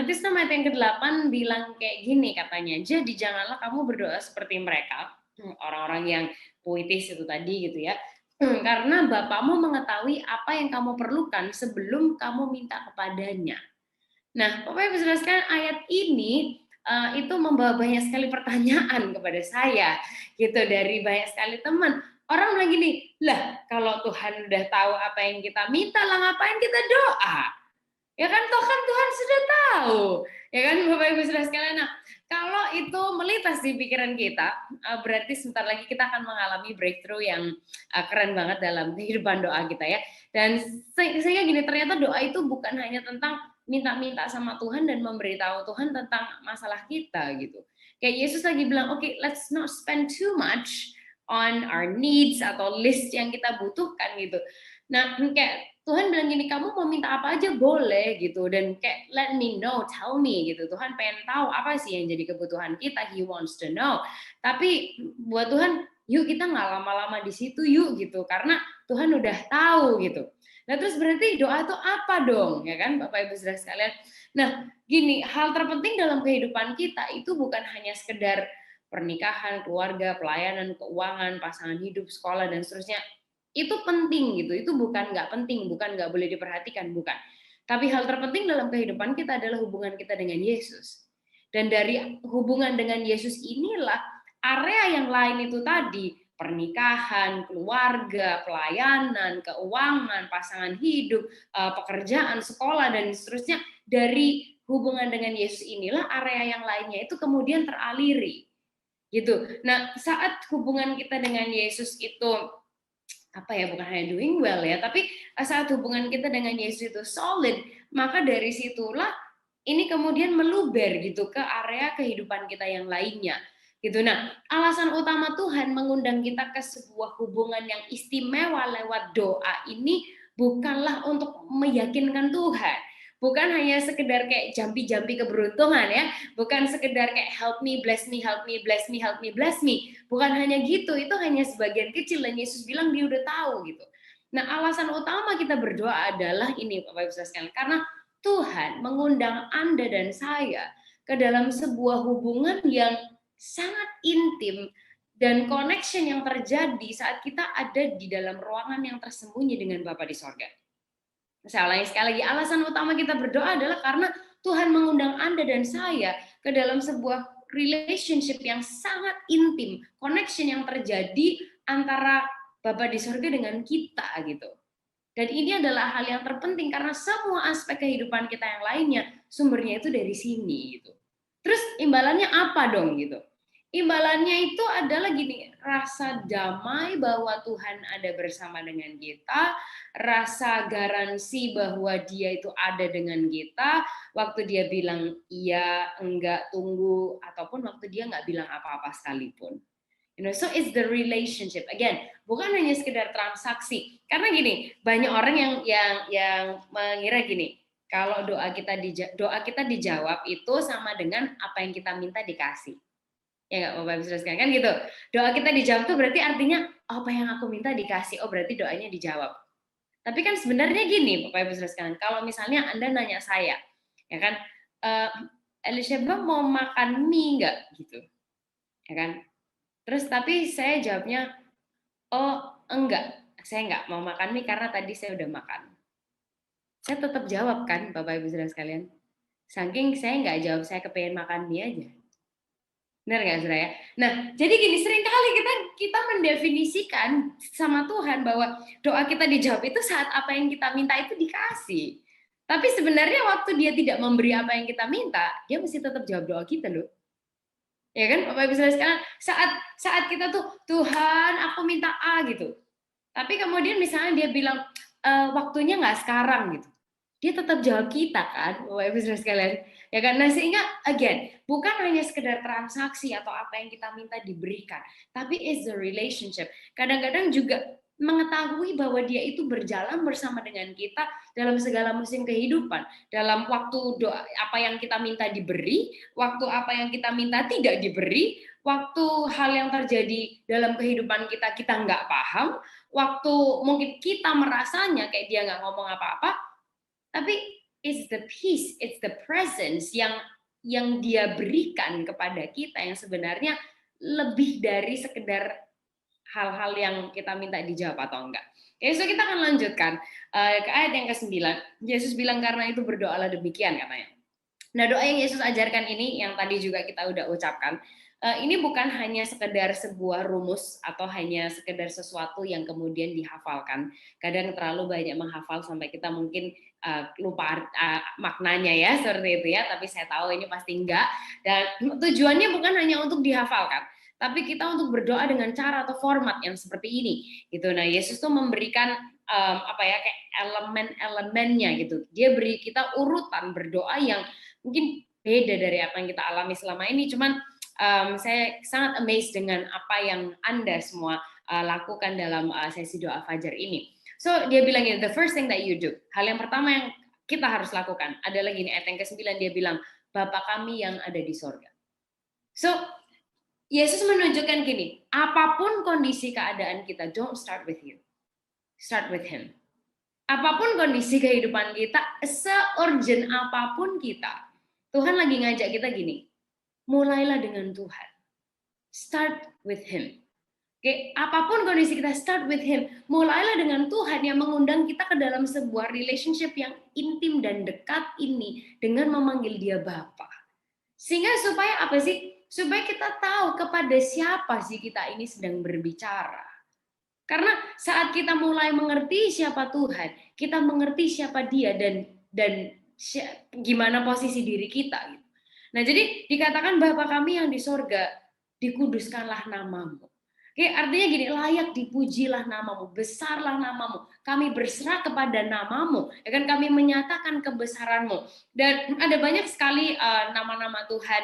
Matius 6 ayat yang ke-8 bilang kayak gini katanya, jadi janganlah kamu berdoa seperti mereka, orang-orang yang puitis itu tadi gitu ya, karena Bapakmu mengetahui apa yang kamu perlukan sebelum kamu minta kepadanya. Nah, Bapak Ibu Saudara sekalian, ayat ini itu membawa banyak sekali pertanyaan kepada saya, gitu, dari banyak sekali teman. Orang bilang gini, lah kalau Tuhan udah tahu apa yang kita minta, lah ngapain kita doa? Ya kan, toh kan Tuhan sudah tahu. Ya kan, Bapak Ibu Saudara sekalian. Nah, kalau itu melintas di pikiran kita, berarti sebentar lagi kita akan mengalami breakthrough yang keren banget dalam kehidupan doa kita ya. Dan sehingga gini, ternyata doa itu bukan hanya tentang minta-minta sama Tuhan dan memberitahu Tuhan tentang masalah kita gitu. Kayak Yesus lagi bilang, oke, let's not spend too much on our needs atau list yang kita butuhkan gitu. Nah, kayak Tuhan bilang gini, kamu mau minta apa aja boleh gitu, dan kayak let me know, tell me gitu. Tuhan pengen tahu apa sih yang jadi kebutuhan kita, He wants to know. Tapi buat Tuhan, yuk kita nggak lama-lama di situ yuk gitu, karena Tuhan udah tahu gitu. Nah terus berarti doa itu apa dong, ya kan Bapak Ibu Saudara sekalian? Nah gini, hal terpenting dalam kehidupan kita itu bukan hanya sekedar pernikahan, keluarga, pelayanan, keuangan, pasangan hidup, sekolah dan seterusnya. Itu penting gitu, itu bukan nggak penting, bukan nggak boleh diperhatikan, bukan. Tapi hal terpenting dalam kehidupan kita adalah hubungan kita dengan Yesus. Dan dari hubungan dengan Yesus inilah area yang lain itu tadi, pernikahan, keluarga, pelayanan, keuangan, pasangan hidup, pekerjaan, sekolah, dan seterusnya, dari hubungan dengan Yesus inilah area yang lainnya itu kemudian teraliri. Gitu. Nah, saat hubungan kita dengan Yesus itu apa ya, bukan hanya doing well ya, tapi saat hubungan kita dengan Yesus itu solid, maka dari situlah ini kemudian meluber gitu ke area kehidupan kita yang lainnya gitu. Nah, alasan utama Tuhan mengundang kita ke sebuah hubungan yang istimewa lewat doa ini bukanlah untuk meyakinkan Tuhan, bukan hanya sekedar kayak jampi-jampi keberuntungan ya, bukan sekedar kayak help me, bless me, help me, bless me, help me, bless me. Bukan hanya gitu, itu hanya sebagian kecil dan Yesus bilang dia udah tahu gitu. Nah, alasan utama kita berdoa adalah ini Bapak Ibu sekalian, karena Tuhan mengundang Anda dan saya ke dalam sebuah hubungan yang sangat intim dan connection yang terjadi saat kita ada di dalam ruangan yang tersembunyi dengan Bapa di sorga. Saya ulangi sekali lagi, alasan utama kita berdoa adalah karena Tuhan mengundang Anda dan saya ke dalam sebuah relationship yang sangat intim, connection yang terjadi antara Bapa di sorga dengan kita gitu. Dan ini adalah hal yang terpenting karena semua aspek kehidupan kita yang lainnya sumbernya itu dari sini gitu. Terus imbalannya apa dong gitu? Imbalannya itu adalah gini, rasa damai bahwa Tuhan ada bersama dengan kita, rasa garansi bahwa Dia itu ada dengan kita, waktu Dia bilang iya, enggak, tunggu, ataupun waktu Dia nggak bilang apa-apa sekalipun. You know, so it's the relationship. Again, bukan hanya sekedar transaksi. Karena gini, banyak orang yang mengira gini, kalau doa kita dijawab itu sama dengan apa yang kita minta dikasih. Ya nggak, Bapak Ibu Saudara kan gitu. Doa kita dijawab tuh berarti artinya apa yang aku minta dikasih. Oh, berarti doanya dijawab. Tapi kan sebenarnya gini, Bapak Ibu Saudara, kalau misalnya Anda nanya saya, ya kan, Elisheba mau makan mie nggak gitu, ya kan? Terus tapi saya jawabnya, oh enggak, saya enggak mau makan mie karena tadi saya udah makan. Saya tetap jawab kan, Bapak Ibu Saudara sekalian. Saking saya enggak jawab, saya kepengen makan mie aja. Benar nggak saudara ya? Nah, jadi gini, seringkali kita mendefinisikan sama Tuhan bahwa doa kita dijawab itu saat apa yang kita minta itu dikasih. Tapi sebenarnya waktu Dia tidak memberi apa yang kita minta, Dia mesti tetap jawab doa kita loh. Ya kan, Bapak Ibu Saudara sekalian, saat kita tuh, Tuhan aku minta A gitu, tapi kemudian misalnya Dia bilang waktunya nggak sekarang gitu, Dia tetap jawab kita kan, Bapak Ibu Saudara sekalian, ya kan. Nah sehingga again, bukan hanya sekedar transaksi atau apa yang kita minta diberikan, tapi is the relationship. Kadang-kadang juga mengetahui bahwa Dia itu berjalan bersama dengan kita dalam segala musim kehidupan, dalam waktu doa apa yang kita minta diberi, waktu apa yang kita minta tidak diberi, waktu hal yang terjadi dalam kehidupan kita nggak paham, waktu mungkin kita merasanya kayak Dia nggak ngomong apa-apa, tapi it's the peace, it's the presence yang dia berikan kepada kita yang sebenarnya lebih dari sekedar hal-hal yang kita minta dijawab atau enggak. Oke, so kita akan lanjutkan ke ayat yang ke-9. Yesus bilang karena itu berdoalah demikian katanya. Nah, doa yang Yesus ajarkan ini yang tadi juga kita udah ucapkan, ini bukan hanya sekedar sebuah rumus atau hanya sekedar sesuatu yang kemudian dihafalkan. Kadang terlalu banyak menghafal sampai kita mungkin lupa maknanya ya, seperti itu ya. Tapi saya tahu ini pasti enggak. Dan tujuannya bukan hanya untuk dihafalkan, tapi kita untuk berdoa dengan cara atau format yang seperti ini gitu. Nah, Yesus tuh memberikan kayak elemen-elemennya gitu. Dia beri kita urutan berdoa yang mungkin beda dari apa yang kita alami selama ini. Cuman saya sangat amazed dengan apa yang Anda semua lakukan dalam sesi doa fajar ini. So dia bilang ini, the first thing that you do. Hal yang pertama yang kita harus lakukan adalah gini, ayat yang ke-9 dia bilang, Bapa kami yang ada di sorga. So Yesus menunjukkan gini, apapun kondisi keadaan kita, don't start with you. Start with Him. Apapun kondisi kehidupan kita, se-urgent apapun kita, Tuhan lagi ngajak kita gini, mulailah dengan Tuhan. Start with Him. Oke, apapun kondisi kita, start with Him. Mulailah dengan Tuhan yang mengundang kita ke dalam sebuah relationship yang intim dan dekat ini dengan memanggil Dia Bapa. Sehingga supaya apa sih? Supaya kita tahu kepada siapa sih kita ini sedang berbicara. Karena saat kita mulai mengerti siapa Tuhan, kita mengerti siapa Dia dan gimana posisi diri kita. Nah, jadi dikatakan Bapa kami yang di sorga, dikuduskanlah namamu. Oke, artinya gini, layak dipujilah namamu, besarlah namamu. Kami berserah kepada namamu, ya kan, kami menyatakan kebesaranmu. Dan ada banyak sekali nama-nama Tuhan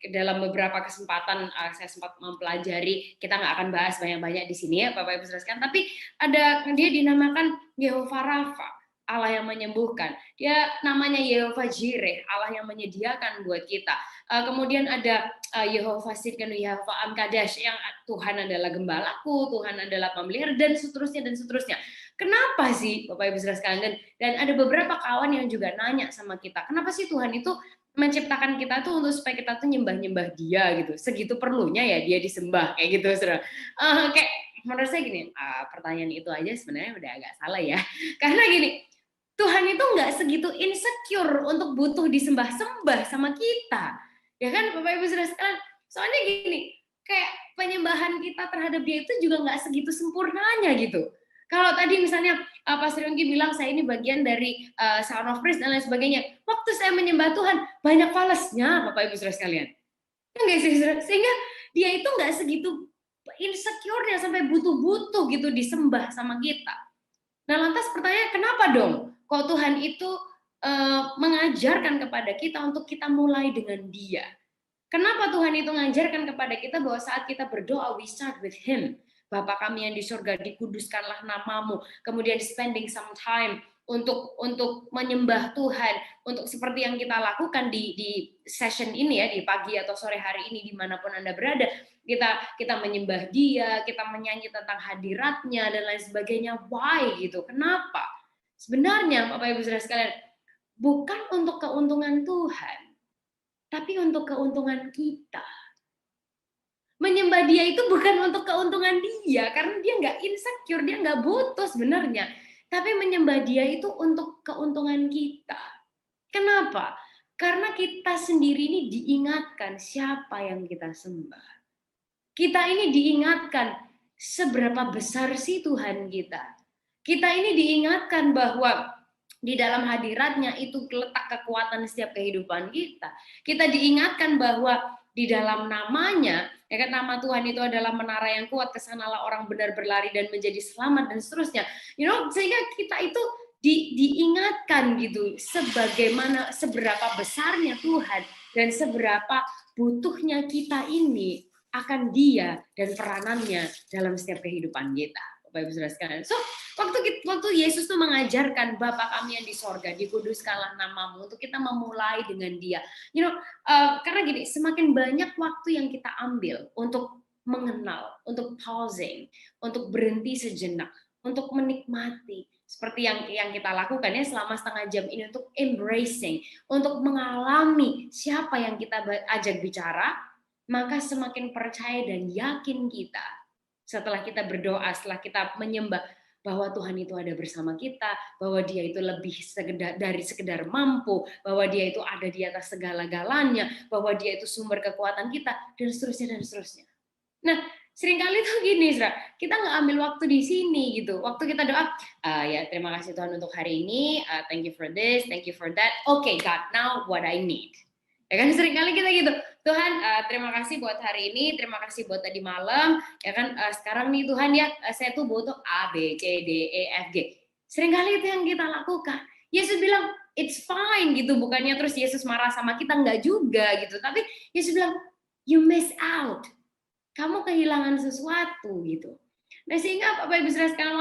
dalam beberapa kesempatan saya sempat mempelajari. Kita nggak akan bahas banyak-banyak di sini ya, Bapak Ibu saudara. Tapi ada dia dinamakan Yehova Rafa, Allah yang menyembuhkan. Dia namanya Yehova Jireh, Allah yang menyediakan buat kita. Kemudian ada Yehova Sidkenu, Yehova Amkadash, yang Tuhan adalah gembalaku, Tuhan adalah pemelihara, dan seterusnya dan seterusnya. Kenapa sih Bapak Ibu saudara sekalian? Dan ada beberapa kawan yang juga nanya sama kita, kenapa sih Tuhan itu menciptakan kita tuh untuk supaya kita tuh nyembah-nyembah Dia gitu. Segitu perlunya ya Dia disembah kayak gitu, saudara. Kayak menurut saya gini, pertanyaan itu aja sebenarnya udah agak salah ya. Karena gini, Tuhan itu nggak segitu insecure untuk butuh disembah-sembah sama kita. Ya kan Bapak Ibu saudara sekalian? Soalnya gini, kayak penyembahan kita terhadap Dia itu juga nggak segitu sempurnanya gitu. Kalau tadi misalnya Pastor Yongki bilang saya ini bagian dari Sound of Praise dan lain sebagainya. Waktu saya menyembah Tuhan, banyak falesnya Bapak Ibu saudara sekalian. Enggak sih, sehingga Dia itu nggak segitu insecure-nya sampai butuh-butuh gitu disembah sama kita. Nah, lantas pertanyaan, kenapa dong? Kok Tuhan itu mengajarkan kepada kita untuk kita mulai dengan Dia? Kenapa Tuhan itu mengajarkan kepada kita bahwa saat kita berdoa, we start with Him. Bapa kami yang di surga, dikuduskanlah namamu. Kemudian spending some time untuk menyembah Tuhan, untuk seperti yang kita lakukan di session ini ya, di pagi atau sore hari ini dimanapun Anda berada, kita menyembah Dia, kita menyanyi tentang hadiratnya dan lain sebagainya. Why gitu? Kenapa? Sebenarnya Bapak Ibu saudara sekalian, bukan untuk keuntungan Tuhan, tapi untuk keuntungan kita. Menyembah Dia itu bukan untuk keuntungan Dia, karena Dia nggak insecure, Dia nggak butuh sebenarnya. Tapi menyembah Dia itu untuk keuntungan kita. Kenapa? Karena kita sendiri ini diingatkan siapa yang kita sembah. Kita ini diingatkan seberapa besar sih Tuhan kita. Kita ini diingatkan bahwa di dalam hadiratnya itu letak kekuatan setiap kehidupan kita. Kita diingatkan bahwa di dalam namanya, ya kan, nama Tuhan itu adalah menara yang kuat, kesanalah orang benar berlari dan menjadi selamat dan seterusnya. Sehingga kita itu diingatkan gitu sebagaimana seberapa besarnya Tuhan dan seberapa butuhnya kita ini akan Dia dan peranannya dalam setiap kehidupan kita. Bapak Ibu saudara sekalian. So, waktu Yesus tuh mengajarkan Bapa kami yang di sorga, dikuduskanlah namamu, untuk kita memulai dengan Dia. Karena gini, semakin banyak waktu yang kita ambil untuk mengenal, untuk pausing, untuk berhenti sejenak, untuk menikmati, seperti yang kita lakukan ya selama setengah jam ini untuk embracing, untuk mengalami siapa yang kita ajak bicara, maka semakin percaya dan yakin kita setelah kita berdoa, setelah kita menyembah bahwa Tuhan itu ada bersama kita, bahwa Dia itu lebih dari sekedar mampu, bahwa Dia itu ada di atas segala-galanya, bahwa Dia itu sumber kekuatan kita, dan seterusnya dan seterusnya. Nah, seringkali tuh gini, Zra, kita nggak ambil waktu di sini gitu. Waktu kita doa, ya terima kasih Tuhan untuk hari ini, thank you for this, thank you for that. Okay, God, now what I need. Ya kan seringkali kita gitu, Tuhan terima kasih buat hari ini, terima kasih buat tadi malam, ya kan sekarang nih Tuhan ya saya tuh butuh A, B, C, D, E, F, G. Seringkali itu yang kita lakukan. Yesus bilang, it's fine gitu, bukannya terus Yesus marah sama kita, enggak juga gitu. Tapi Yesus bilang, you miss out. Kamu kehilangan sesuatu gitu. Nah sehingga Bapak Ibu Saudara sekalian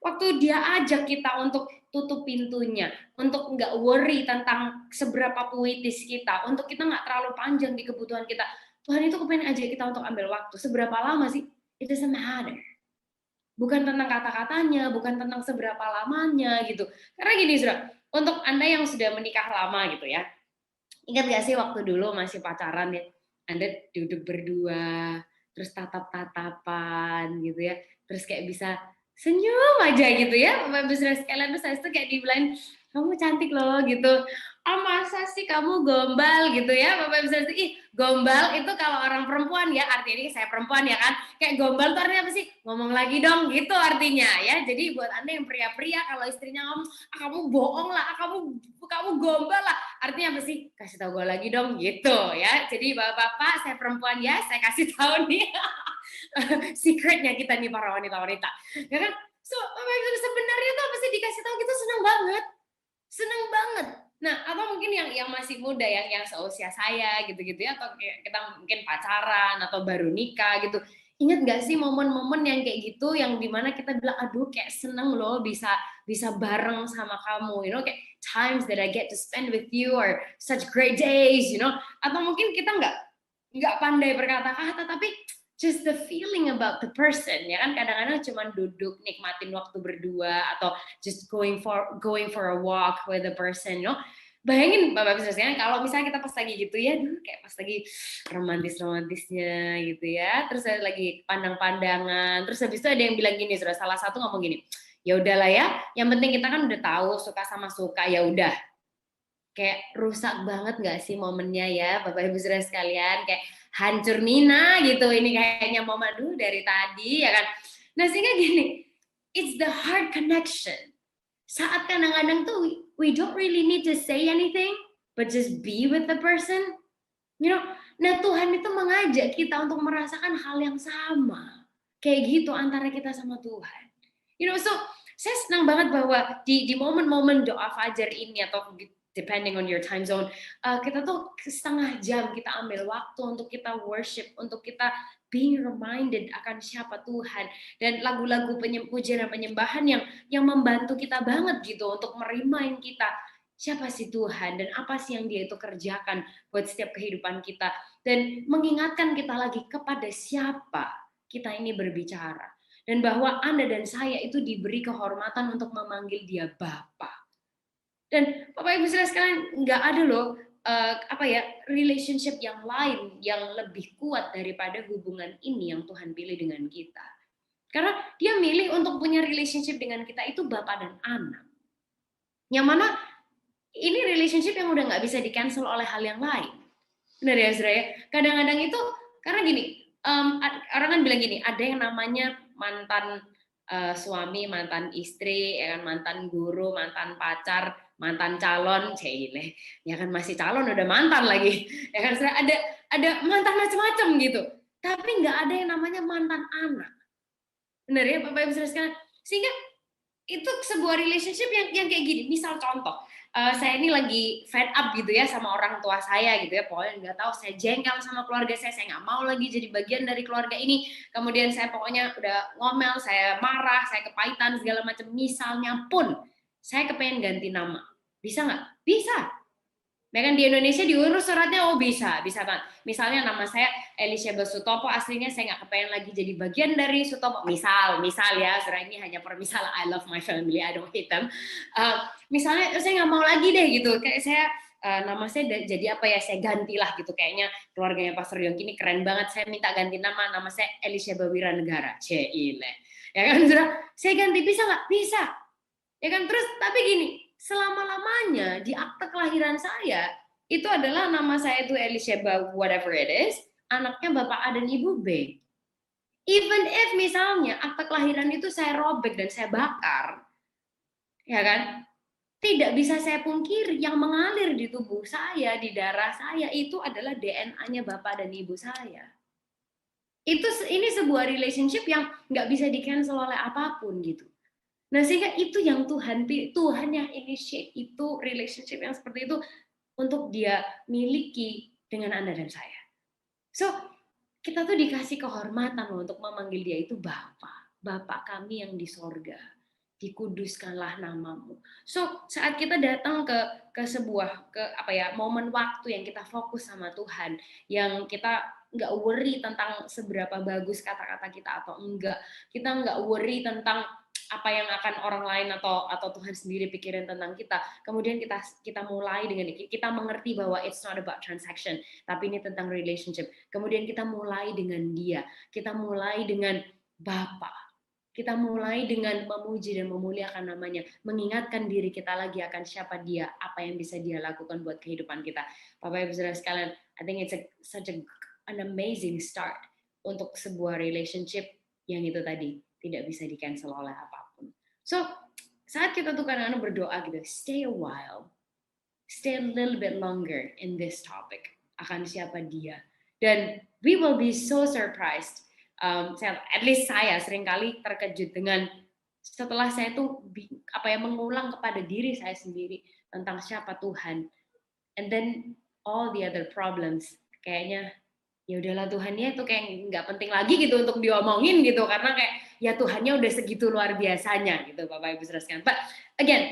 waktu dia ajak kita untuk tutup pintunya, untuk nggak worry tentang seberapa puitis kita, untuk kita nggak terlalu panjang di kebutuhan kita. Tuhan itu kepengen ajak kita untuk ambil waktu. Seberapa lama sih? It doesn't matter. Bukan tentang kata-katanya, bukan tentang seberapa lamanya gitu. Karena gini Saudara, untuk Anda yang sudah menikah lama gitu ya, ingat nggak sih waktu dulu masih pacaran ya, Anda duduk berdua, terus tatap-tatapan gitu ya, terus kayak bisa senyum aja gitu ya, Bapak Ibu Saudara sekalian, terus saya itu kayak dibilang, kamu cantik loh gitu. Ah masa sih kamu gombal gitu ya, Bapak Ibu Saudara, ih gombal itu kalau orang perempuan ya, artinya ini saya perempuan ya kan, kayak gombal tuh artinya apa sih? Ngomong lagi dong gitu artinya ya. Jadi buat Anda yang pria-pria kalau istrinya ngomong, kamu bohong lah, kamu gombal lah, artinya apa sih? Kasih tahu gue lagi dong gitu ya. Jadi bapak-bapak, saya perempuan ya, saya kasih tahu nih secretnya kita nih para wanita-wanita. Ya kan? So, sebenarnya tuh apa sih dikasih tahu gitu seneng banget. Seneng banget. Nah, atau mungkin yang masih muda yang seusia saya gitu-gitu ya, atau kita mungkin pacaran atau baru nikah gitu. Ingat gak sih momen-momen yang kayak gitu yang dimana kita bilang aduh kayak seneng loh bisa bareng sama kamu, you know, kayak times that I get to spend with you or such great days, you know. Atau mungkin kita nggak pandai berkata-kata tapi just the feeling about the person ya kan, kadang-kadang cuma duduk nikmatin waktu berdua atau just going for a walk with the person, you know. Bayangin Bapak Ibu sekalian kalau misalnya kita pas lagi gitu ya, dulu kayak pas lagi romantisnya gitu ya, terus ada lagi pandang-pandangan, terus habis itu ada yang bilang gini, salah satu ngomong gini, ya udahlah ya, yang penting kita kan udah tahu suka sama suka, ya udah. Kayak rusak banget gak sih momennya ya Bapak Ibu Saudara sekalian, kayak hancur Nina gitu ini kayaknya momen dulu dari tadi ya kan. Nah sehingga gini, it's the heart connection. Saat kadang-kadang tuh we don't really need to say anything, but just be with the person. You know, nah Tuhan itu mengajak kita untuk merasakan hal yang sama. Kayak gitu antara kita sama Tuhan. You know, so saya senang banget bahwa di momen-momen doa fajar ini atau depending on your time zone, kita tuh setengah jam kita ambil waktu untuk kita worship, untuk kita being reminded akan siapa Tuhan, dan lagu-lagu pujian dan penyembahan yang membantu kita banget gitu untuk merimain kita siapa sih Tuhan dan apa sih yang Dia itu kerjakan buat setiap kehidupan kita, dan mengingatkan kita lagi kepada siapa kita ini berbicara, dan bahwa Anda dan saya itu diberi kehormatan untuk memanggil Dia Bapa. Dan Bapak Ibu Saudara sekalian, nggak ada loh relationship yang lain yang lebih kuat daripada hubungan ini yang Tuhan pilih dengan kita. Karena Dia milih untuk punya relationship dengan kita itu Bapa dan Anak. Yang mana ini relationship yang udah nggak bisa di-cancel oleh hal yang lain. Benar ya, Saudara ya? Kadang-kadang itu, karena gini, orang kan bilang gini, ada yang namanya mantan suami, mantan istri, ya kan, mantan guru, mantan pacar, mantan calon, cile, ya kan masih calon udah mantan lagi, ya kan, Saudara, ada mantan macam-macam gitu. Tapi nggak ada yang namanya mantan anak. Benar ya, Bapak Ibu Saudara sekalian? Sehingga itu sebuah relationship yang kayak gini. Misal contoh, saya ini lagi fed up gitu ya sama orang tua saya gitu ya, pokoknya nggak tahu, saya jengkel sama keluarga saya nggak mau lagi jadi bagian dari keluarga ini, kemudian saya pokoknya udah ngomel, saya marah, saya kepahitan segala macam, misalnya pun saya kepengen ganti nama, bisa nggak? Bisa. Nah kan di Indonesia diurus suratnya, oh bisa banget. Misalnya nama saya Elizabeth Sutopo, aslinya saya nggak kepengen lagi jadi bagian dari Sutopo. Misal ya, surat ini hanya permisal, I love my family, I don't hate them. Misalnya saya nggak mau lagi deh gitu, kayak saya nama saya jadi apa ya, saya gantilah gitu, kayaknya keluarganya Pastor Yongki ini keren banget, saya minta ganti nama saya Elizabeth Wiranegara, Cile. Ya kan, saya ganti, bisa nggak? Bisa. Ya kan, terus tapi gini, selama-lamanya di akte kelahiran saya itu adalah nama saya itu Elizabeth whatever it is, anaknya Bapak A dan Ibu B. Even if misalnya akte kelahiran itu saya robek dan saya bakar, ya kan? Tidak bisa saya pungkiri yang mengalir di tubuh saya, di darah saya itu adalah DNA-nya Bapak dan Ibu saya. Ini sebuah relationship yang nggak bisa di cancel oleh apapun gitu. Nah, sehingga itu yang Tuhan yang initiate itu relationship yang seperti itu untuk dia miliki dengan Anda dan saya. So, kita tuh dikasih kehormatan loh untuk memanggil dia itu Bapa. Bapa kami yang di sorga. Dikuduskanlah namamu. So, saat kita datang ke sebuah momen waktu yang kita fokus sama Tuhan, yang kita nggak worry tentang seberapa bagus kata-kata kita atau enggak, kita nggak worry tentang apa yang akan orang lain atau Tuhan sendiri pikirin tentang kita. Kemudian kita mulai dengan kita mengerti bahwa it's not about transaction, tapi ini tentang relationship. Kemudian kita mulai dengan dia, kita mulai dengan Bapa. Kita mulai dengan memuji dan memuliakan namanya, mengingatkan diri kita lagi akan siapa dia, apa yang bisa dia lakukan buat kehidupan kita. Bapak Ibu Saudara sekalian, I think it's an amazing start untuk sebuah relationship yang itu tadi tidak bisa di cancel oleh apapun. So, saat kita tuh kadang-kadang berdoa gitu, stay a while, stay a little bit longer in this topic, akan siapa dia. Dan we will be so surprised. At least saya seringkali terkejut dengan setelah saya tuh mengulang kepada diri saya sendiri tentang siapa Tuhan, and then all the other problems kayaknya ya udahlah, Tuhannya itu kayak nggak penting lagi gitu untuk diomongin gitu, karena kayak ya Tuhannya udah segitu luar biasanya gitu, Bapak Ibu Saudara sekalian. But again,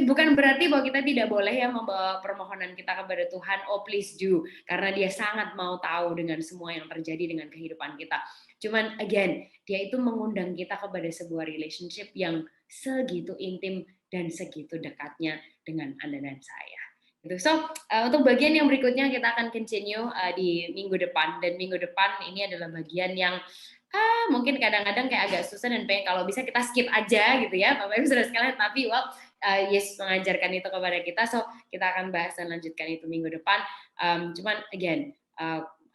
bukan berarti bahwa kita tidak boleh ya membawa permohonan kita kepada Tuhan, oh please do, karena dia sangat mau tahu dengan semua yang terjadi dengan kehidupan kita. Cuman again, dia itu mengundang kita kepada sebuah relationship yang segitu intim dan segitu dekatnya dengan Anda dan saya. Gitu. So, untuk bagian yang berikutnya kita akan continue di minggu depan, dan minggu depan ini adalah bagian yang mungkin kadang-kadang kayak agak susah dan pengen kalau bisa kita skip aja gitu ya, Bapak Ibu Saudara sekalian, tapi Yesus mengajarkan itu kepada kita, so kita akan bahas dan lanjutkan itu minggu depan. Cuman again,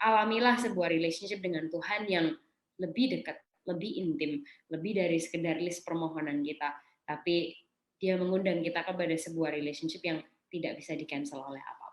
alamilah sebuah relationship dengan Tuhan yang lebih dekat, lebih intim, lebih dari sekedar list permohonan kita, tapi dia mengundang kita kepada sebuah relationship yang tidak bisa di cancel oleh apa.